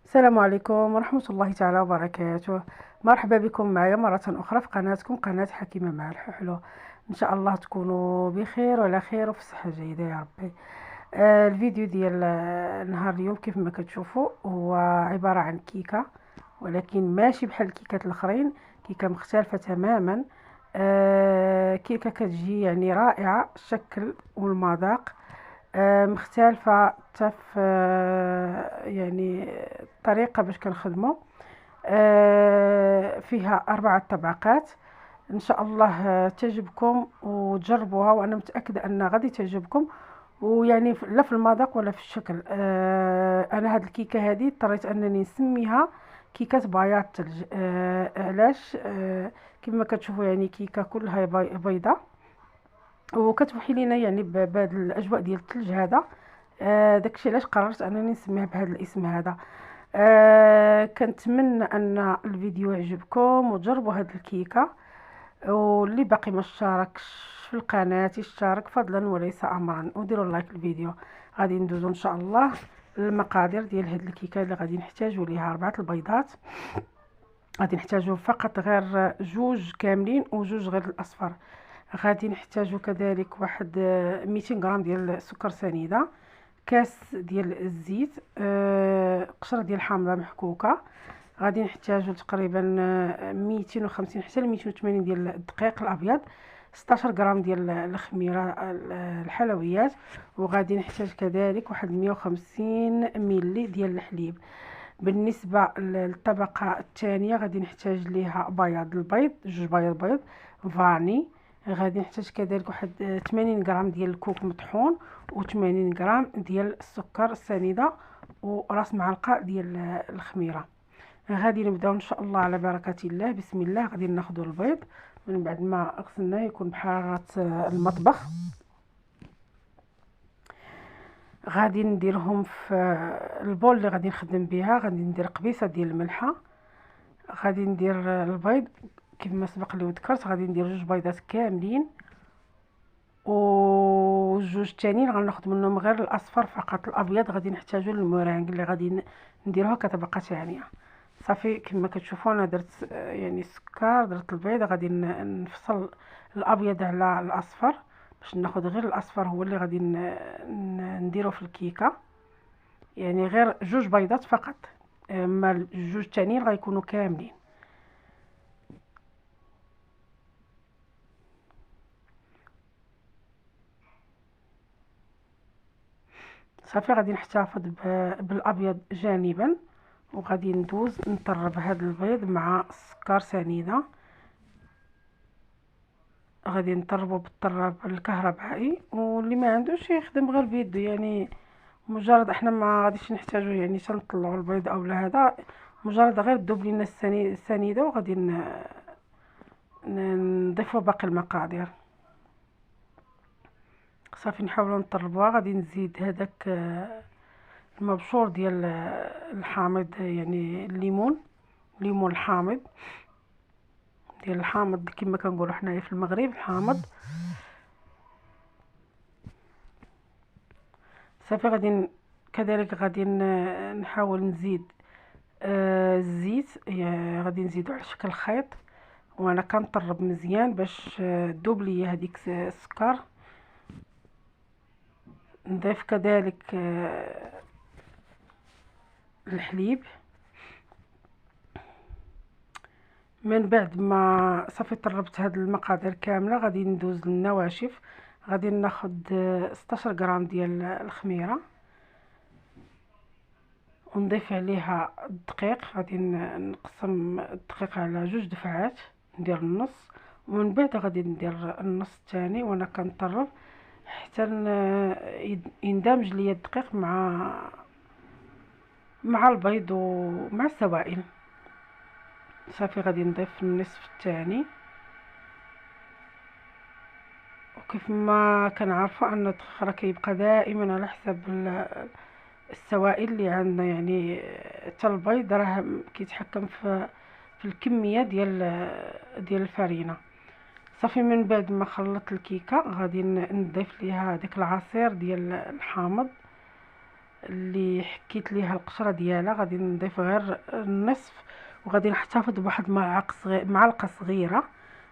السلام عليكم ورحمة الله تعالى وبركاته. مرحبا بكم معايا مرة أخرى في قناتكم قناة حكيمة مع الحلو. إن شاء الله تكونوا بخير وعلى خير وفي صحة جيدة يا ربي. الفيديو ديال نهار اليوم كيف ما كتشوفوا هو عبارة عن كيكة، ولكن ماشي بحال الكيكات الاخرين، كيكة مختلفة تماما. كيكة كتجي يعني رائعة الشكل والمذاق، مختلفة حتى في يعني الطريقة باش كنخدمو. فيها 4 طبقات. ان شاء الله تعجبكم وتجربوها، وانا متأكدة ان غادي تعجبكم، ويعني لا في المذاق ولا في الشكل. انا هاد الكيكة هذه اضطريت انني نسميها كيكة بياض الثلج. علاش؟ كما كتشوفوا يعني كيكة كلها بيضة، وكتوحي لينا يعني بهاد الاجواء ديال الثلج هذا. داكشي علاش قررت انني نسميها بهذا الاسم هذا. كنتمنى ان الفيديو يعجبكم وتجربوا هاد الكيكه، واللي باقي ما اشتركش في القناه يشترك فضلا وليس امرا، وديروا لايك الفيديو. غادي ندوزو ان شاء الله المقادير ديال هاد الكيكه اللي غادي نحتاجو ليها 4 البيضات. غادي نحتاجو فقط غير 2 كاملين و2 غير الاصفر. غادي نحتاجو كذلك واحد 200 غرام ديال السكر سنيده، كاس ديال الزيت، قشره ديال الحامضه محكوكه. غادي نحتاجو تقريبا 250 حتى ل 280 ديال الدقيق الابيض، 16 غرام ديال الخميره الحلويات، وغادي نحتاج كذلك واحد 150 ملي ديال الحليب. بالنسبه للطبقه الثانيه غادي نحتاج ليها بياض البيض، 2 بياض بيض فاني. غادي نحتاج كذلك واحد 80 غرام ديال الكوك مطحون، و80 غرام ديال السكر السنيده، وراس معلقه ديال الخميره. غادي نبداو ان شاء الله على بركه الله. بسم الله. غادي ناخذ البيض من بعد ما غسلناه يكون بحراره المطبخ. غادي نديرهم في البول اللي غادي نخدم بها. غادي ندير قبيصه ديال الملحه. غادي ندير البيض كما سبق لي وذكرت. غادي ندير 2 بيضات كاملين، و2 التانيين غناخذ منهم غير الاصفر فقط، الابيض غادي نحتاجو للمورانغ اللي غادي نديروها كطبقه ثانيه. صافي كما كتشوفوا انا درت يعني السكر، درت البيض. غادي نفصل الابيض على الاصفر باش ناخذ غير الاصفر هو اللي غادي نديرو في الكيكه، يعني غير 2 بيضات فقط، اما 2 التانيين غيكونوا كاملين. صافي غادي نحتفظ بالابيض جانبا، وغادي ندوز نطرب هذا البيض مع السكر سنيده. غادي نطربو بالطراب الكهربائي، واللي ما عندوش يخدم غير بيدو، يعني مجرد احنا ما غاديش نحتاجو يعني تنطلعوا البيض او لا هذا، مجرد غير دوب لينا السنيده، وغادي نضيفوا باقي المقادير. صافي نحاولوا نطربوها. غادي نزيد هذاك المبشور ديال الحامض، يعني الليمون، الليمون الحامض ديال الحامض كما كنقولوا حنايا في المغرب الحامض. صافي غادي كذلك غادي نحاول نزيد الزيت، غادي نزيدو على شكل خيط، وانا كنطرب مزيان باش دوب ليا هذيك السكر. نضيف كذلك الحليب. من بعد ما صافي طربت هاد المقادير كامله غادي ندوز للنواشف. غادي ناخذ 16 غرام ديال الخميره، ونضيف عليها الدقيق. غادي نقسم الدقيق على 2 دفعات، ندير النص، ومن بعد غادي ندير النص الثاني، وانا كنطرب حتى يندمج ليا الدقيق مع البيض ومع السوائل. صافي غادي نضيف النصف الثاني، وكيف ما كنعرفوا ان الدقيق راه كيبقى دائما على حساب السوائل اللي عندنا، يعني حتى البيض راه كيتحكم في الكميه ديال الفرينه. صافي من بعد ما خلطت الكيكه غادي نضيف ليها داك العصير ديال الحامض. اللي حكيت ليها القشره ديالها، غادي نضيف غير النصف، وغادي نحتفظ بواحد معلقه صغيره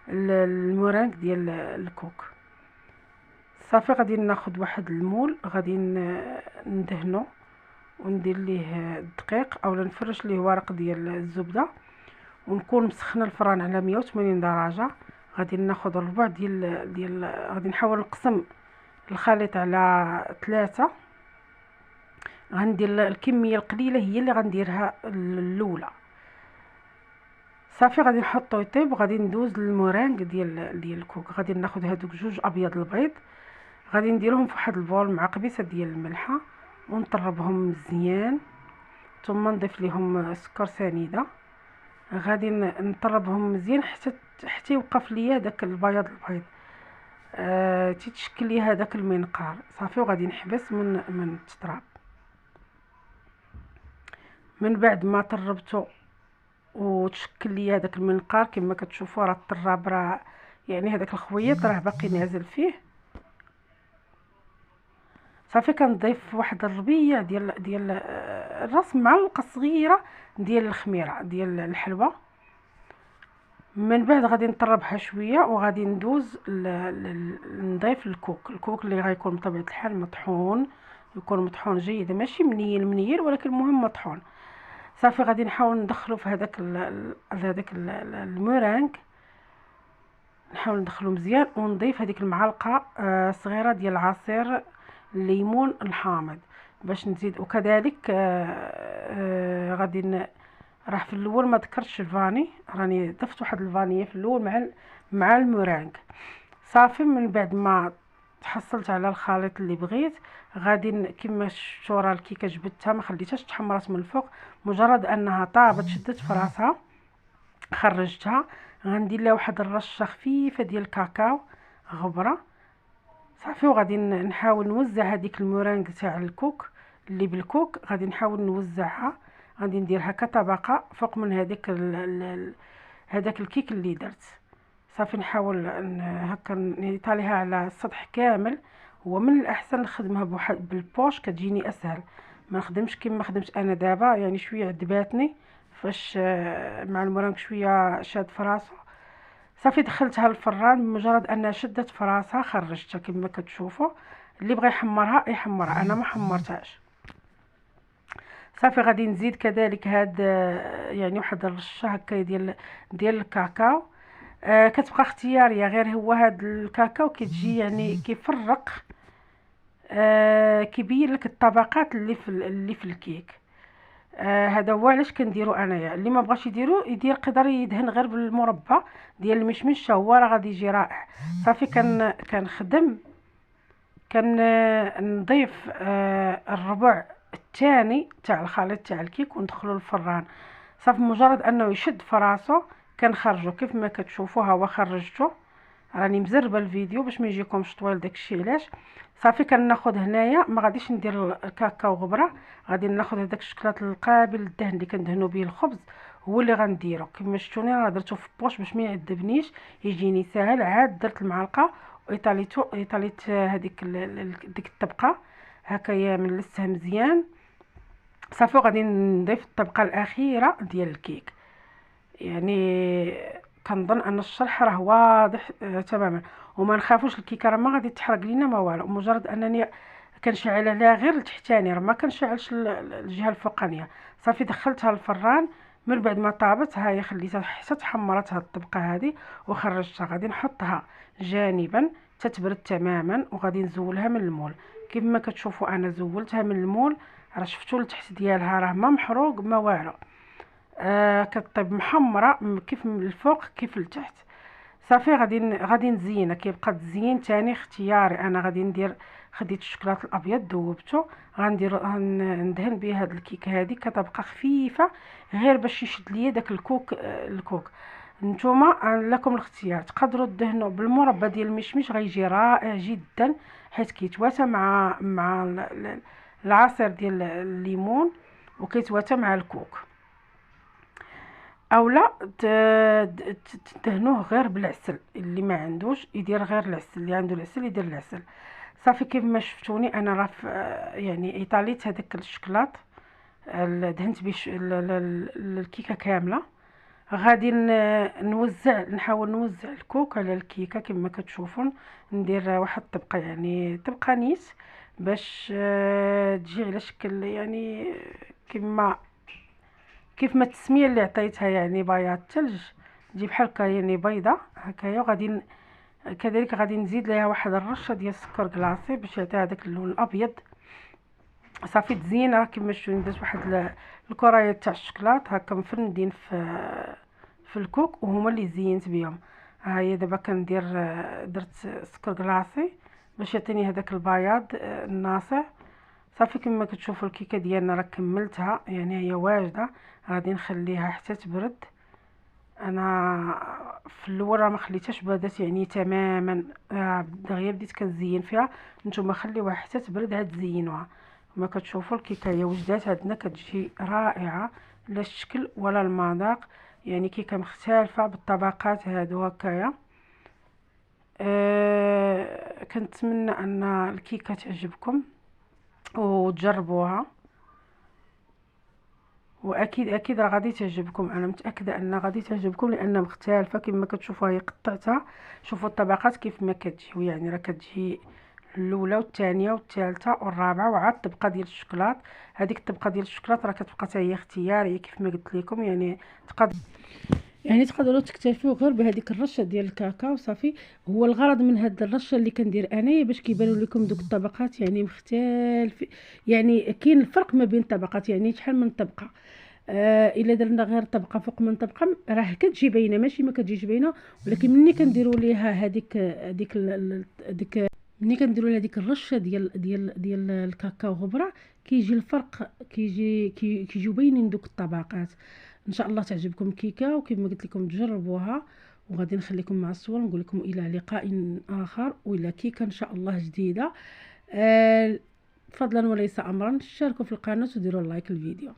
المورانك ديال الكوك. صافي غادي ناخذ واحد المول، غادي ندهنو وندير ليه الدقيق اولا نفرش ليه ورق ديال الزبده، ونكون مسخنه الفران على 180 درجه. غادي ناخذ الربع ديال غادي نحاول نقسم الخليط على 3. غندير الكميه القليله هي اللي غنديرها الاولى. صافي غادي نحطو يطيب، وغادي ندوز للمورانغ ديال الكوك. غادي ناخذ هادوك 2 ابيض البيض، غادي نديرهم في واحد البول مع قبيصه ديال الملحه، ونطربهم مزيان، ثم نضيف ليهم سكر سنيده. غادي نطربهم مزيان حتى يوقف ليا داك البياض البيض، تيتشكل لي هذاك المنقار. صافي وغادي نحبس من التطراب. من بعد ما طربته وتشكل لي هذاك المنقار كما كتشوفوا، راه الطراب راه يعني هذاك الخويط راه باقي نازل فيه. صافي كنضيف واحد الربيع ديال الراس معلقه صغيره ديال الخميره ديال الحلوى. من بعد غادي نطربها شويه، وغادي ندوز نضيف الكوك اللي غيكون بطبيعه الحال مطحون، يكون مطحون جيدا، ماشي منيل ولكن المهم مطحون. صافي غادي نحاول ندخلو في هذاك المورانغ، نحاول ندخلو مزيان، ونضيف هذيك المعلقه صغيره ديال عصير الليمون الحامض باش نزيد. وكذلك غادي راه في الاول ما ذكرتش الفاني، راني ضفت واحد الفانيه في الاول مع المورانغ. صافي من بعد ما تحصلت على الخليط اللي بغيت، غادي كما شفتوا راه الكيكه جبدتها ما خليتهاش تحمرات من الفوق، مجرد انها طابت شدت في راسها خرجتها. غندير لها واحد الرشه خفيفه ديال الكاكاو غبره. صافي وغادي نحاول نوزع هذيك المورانغ تاع الكوك اللي بالكوك، غادي نحاول نوزعها، غادي نديرها كطبقه فوق من هذاك الكيك اللي درت. صافي نحاول هكا نطاليها على السطح كامل. هو من الاحسن نخدمها بواحد بالبوش، كتجيني اسهل، ما نخدمش كما خدمت انا دابا، يعني شويه عذباتني فاش مع المورانغ شويه شاد في راسو. صافي دخلتها للفران، بمجرد انها شدت في راسها خرجتها كما كتشوفوا. اللي بغى يحمرها يحمرها، انا ما حمرتهاش. صافي غادي نزيد كذلك هاد يعني واحد الرشه هكا ديال الكاكاو. كتبقى اختياريه، غير هو هاد الكاكاو كتجي يعني كيفرق، كيبين لك الطبقات اللي في الكيك. هذا هو علاش كنديرو انايا. اللي ما بغاش يقدر يدهن غير بالمربى ديال المشمش، هو راه غادي يجي رائع. صافي كنخدم نضيف الربع الثاني تاع الخليط تاع الكيك وندخلو للفران. صافي مجرد انه يشد في راسو كنخرجو كيف ما كتشوفوا. ها هو خرجته، راني مزربه الفيديو باش ما يجيكمش طويل داكشي علاش. صافي كناخذ هنايا ما غاديش ندير الكاكاو غبره، غادي ناخذ هذاك الشكلاط القابل للدهن اللي كندهنوا به الخبز، هو اللي غنديرو. كما شفتوني راه درتو في بوش باش ما يعذبنيش، يجيني ساهل. عاد درت المعلقه ايطاليت هذيك ديك الطبقه هكايا من لستها مزيان. صافي غادي نضيف الطبقه الاخيره ديال الكيك. يعني كنظن ان الشرح راه واضح تماما، وما نخافوش الكيكه راه ما غادي تحرق لينا ما والو، مجرد انني كنشعل عليها غير التحتاني، راه ما كنشعلش الجهه الفوقانيه. صافي دخلتها الفران، من بعد ما طابت ها هي خليتها حتى تحمرت هاد الطبقه هذه وخرجتها. غادي نحطها جانبا تتبرد تماما، وغادي نزولها من المول. كيف ما كتشوفوا انا زولتها من المول، راه شفتوا التحت ديالها راه ما محروق ما والو، كطيب محمره كيف من الفوق كيف لتحت. صافي غادي نزينها. كيبقى التزيين تاني اختياري، انا غادي ندير خديت الشوكولاط الابيض ذوبته، ندهن به هاد الكيكه هذه كطبقه خفيفه غير باش يشد ليا داك الكوك. نتوما لكم الاختيار، تقدروا تدهنوا بالمربى ديال المشمش غيجي رائع جدا، حيت كيتواتى مع العصير ديال الليمون وكيتواتى مع الكوك. اولا تدهنوه غير بالعسل، اللي ما عندوش يدير غير العسل، اللي عنده العسل يدير العسل. صافي كيف ما شفتوني انا راه يعني ايطاليت هذاك الشكلاط، دهنت به الكيكه كامله. غادي نحاول نوزع الكوك على الكيكه كما كتشوفون. ندير واحد الطبقه، يعني طبقه نيت، باش تجي على شكل يعني كما كيف ما التسميه اللي عطيتها، يعني بياض الثلج، تجي بحال هكا يعني بيضه هكايا. وغادي كذلك غادي نزيد ليها واحد الرشه ديال السكر كلاصي باش يعطيها هذاك اللون الابيض. صافي تزين. راه كما شفتوا درت واحد الكرايات تاع الشكلاط هكا مفندين في الكوك، وهما اللي زينت بهم. ها هي دابا كندير درت سكر كلاصي باش يعطيني هذاك البياض الناصع. صافي كما كتشوفوا الكيكه ديالنا راه كملتها، يعني هي واجده. غادي نخليها حتى تبرد. انا في الاول راه ما خليتهاش بردات يعني تماما، دغيا بديت كنزين فيها. نتوما خليوها حتى تبرد عاد تزينوها. كما كتشوفوا الكيكه هي وجدات عندنا كتجي رائعه، لا الشكل ولا المذاق. يعني كيكه مختلفه بالطبقات هادو هكايا. كنتمنى ان الكيكه تعجبكم وتجربوها، واكيد اكيد راه غادي تعجبكم. انا متاكده ان غادي تعجبكم لانها مختلفه. كما كتشوفوا هي قطعتها، شوفوا الطبقات كيف ما كتجي، يعني راه كتجي الاولى والثانيه والثالثه والرابعه، وعاد الطبقه ديال الشوكولات. هذيك الطبقه ديال الشوكولات راه كتبقى حتى هي اختياريه كيف ما قلت لكم. يعني تقدروا تكتفيو غير بهذيك الرشه ديال الكاكاو صافي. هو الغرض من هاد الرشه اللي كندير انايا باش كيبانوا لكم دوك الطبقات يعني مختلف، يعني كاين الفرق ما بين الطبقات، يعني شحال من طبقه. الا درنا غير طبقه فوق من طبقه راه كتجي باينه، ماشي ما كتجيش باينه. ولكن ملي كنديروا ليها هذيك ملي كنديروا لها ديك الرشه ديال الكاكاو غبره، كيجي الفرق، كيجيو باينين دوك الطبقات. ان شاء الله تعجبكم الكيكه، وكما قلت لكم تجربوها. وغادي نخليكم مع الصور، نقول لكم الى لقاء اخر والى كيكه ان شاء الله جديده. فضلا وليس امرا، شاركوا في القناه وديروا لايك الفيديو.